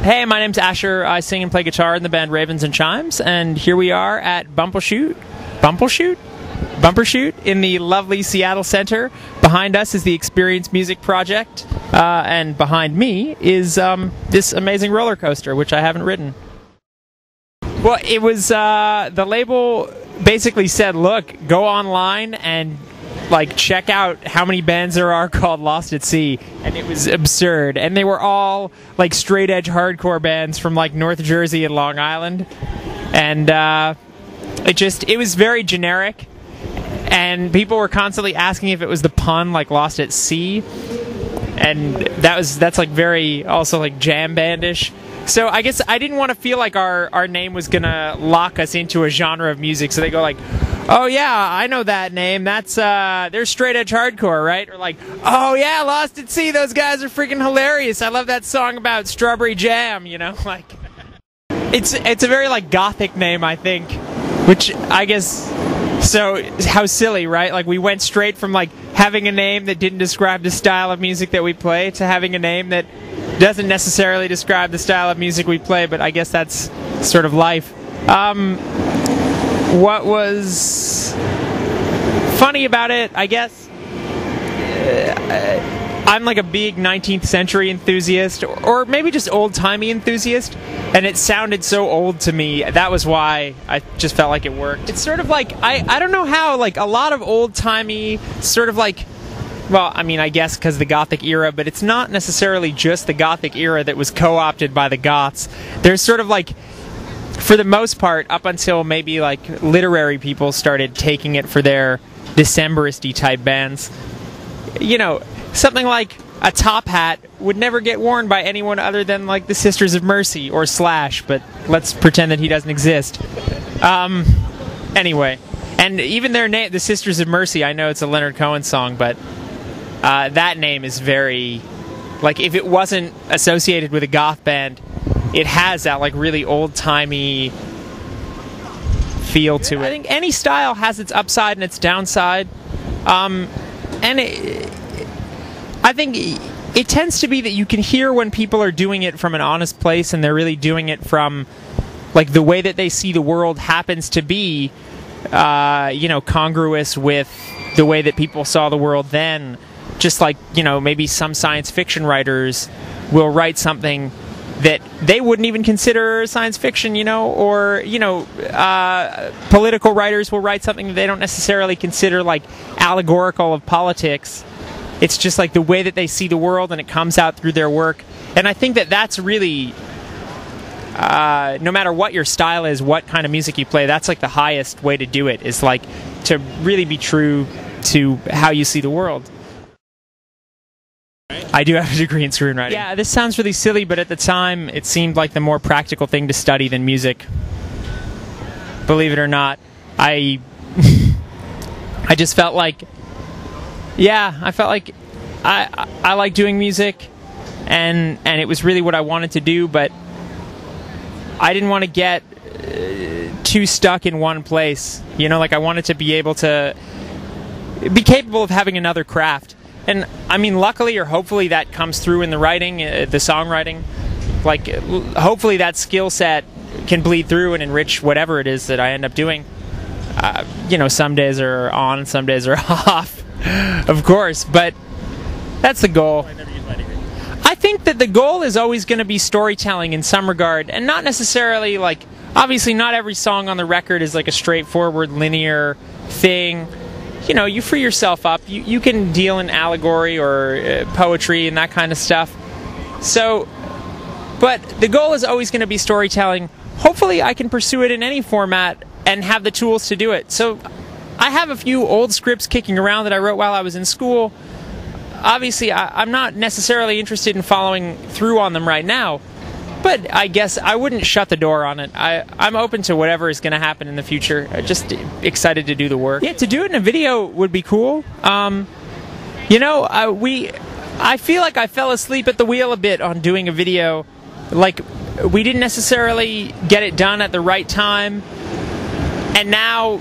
Hey, my name's Asher. I sing and play guitar in the band Ravens and Chimes, and here we are at Bumbershoot in the lovely Seattle Center. Behind us is the Experience Music Project, and behind me is this amazing roller coaster, which I haven't ridden. Well, it was, the label basically said, look, go online and check out how many bands there are called Lost at Sea, and it was absurd. And they were all straight edge hardcore bands from North Jersey and Long Island, and it was very generic. And people were constantly asking if it was the pun Lost at Sea, and that's very also jam bandish. So I guess I didn't want to feel like our name was gonna lock us into a genre of music. So they go oh yeah, I know that name. That's they're straight edge hardcore, right? Or oh yeah, Lost at Sea. Those guys are freaking hilarious. I love that song about strawberry jam. You know, it's a very gothic name, I think. Which I guess, so how silly, right? We went straight from having a name that didn't describe the style of music that we play to having a name that doesn't necessarily describe the style of music we play, but I guess that's sort of life. What was funny about it, I guess, I'm a big 19th century enthusiast, or maybe just old-timey enthusiast, and it sounded so old to me. That was why I just felt like it worked. It's sort of I don't know how, a lot of old-timey, sort of well, I mean, I guess because the Gothic era, but it's not necessarily just the Gothic era that was co-opted by the Goths. There's sort of for the most part, up until maybe literary people started taking it for their Decemberist-y type bands, you know, something like a top hat would never get worn by anyone other than the Sisters of Mercy or Slash, but let's pretend that he doesn't exist. Anyway, and even their name, the Sisters of Mercy, I know it's a Leonard Cohen song, but that name is very, if it wasn't associated with a goth band, it has that really old-timey feel to it. I think any style has its upside and its downside, and I think it tends to be that you can hear when people are doing it from an honest place and they're really doing it from the way that they see the world happens to be congruous with the way that people saw the world then. Just maybe some science fiction writers will write something that they wouldn't even consider science fiction, or political writers will write something that they don't necessarily consider allegorical of politics. It's just the way that they see the world, and it comes out through their work. And I think that that's really, no matter what your style is, what kind of music you play, that's the highest way to do it, is to really be true to how you see the world. I do have a degree in screenwriting. Yeah, this sounds really silly, but at the time, it seemed like the more practical thing to study than music. Believe it or not, I just felt I like doing music, and it was really what I wanted to do, but I didn't want to get too stuck in one place. I wanted to be able to be capable of having another craft. And I mean, luckily or hopefully that comes through in the writing, the songwriting. Hopefully that skill set can bleed through and enrich whatever it is that I end up doing. Some days are on and some days are off, of course, but that's the goal. I think that the goal is always going to be storytelling in some regard, and not necessarily obviously not every song on the record is a straightforward linear thing. You free yourself up. You can deal in allegory or poetry and that kind of stuff. So, but the goal is always going to be storytelling. Hopefully I can pursue it in any format and have the tools to do it. So I have a few old scripts kicking around that I wrote while I was in school. Obviously, I'm not necessarily interested in following through on them right now, but I guess I wouldn't shut the door on it. I'm open to whatever is going to happen in the future. Just excited to do the work. Yeah, to do it in a video would be cool. I feel like I fell asleep at the wheel a bit on doing a video. We didn't necessarily get it done at the right time, and now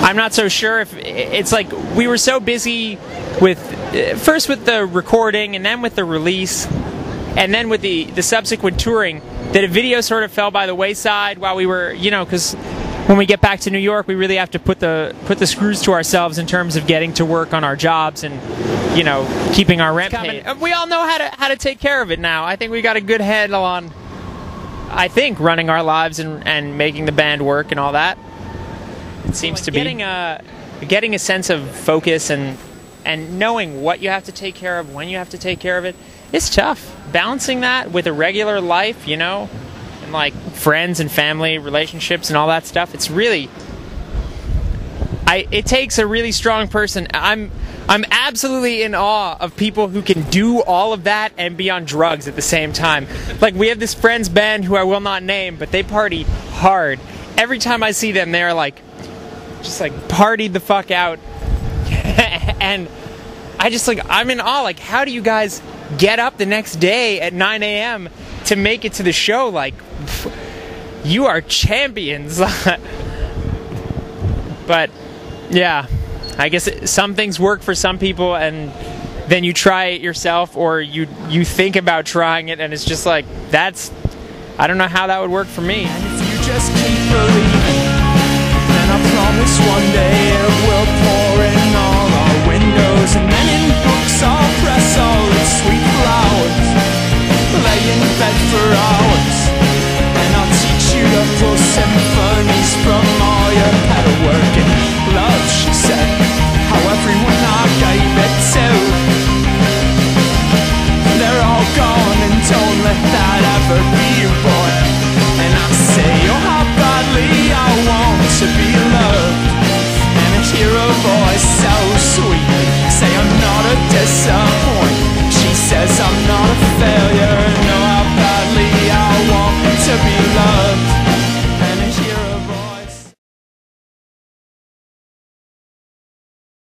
I'm not so sure if it's we were so busy with first with the recording and then with the release And then with the subsequent touring, that a video sort of fell by the wayside while we were, you know, because when we get back to New York, we really have to put the screws to ourselves in terms of getting to work on our jobs and, you know, keeping our rent paid. We all know how to take care of it now. I think we got a good handle on, I think, running our lives and making the band work and all that. It seems to be getting a sense of focus and knowing what you have to take care of, when you have to take care of it. It's tough balancing that with a regular life, you know, and like friends and family relationships and all that stuff. It's really, it takes a really strong person. I'm absolutely in awe of people who can do all of that and be on drugs at the same time. Like, we have this friends band who I will not name, but they party hard. Every time I see them, they're like, just like partied the fuck out. And I just, like, I'm in awe. Like, how do you guys get up the next day at 9 a.m. to make it to the show? Like, you are champions. But yeah, I guess some things work for some people, and then you try it yourself, or you think about trying it, and it's just like, I don't know how that would work for me. And if you just keep believing, then I promise one day it will pour in all our windows, and then in books I'll press all its sweet flowers, lay in bed for hours, and I'll teach you to pull symphonies from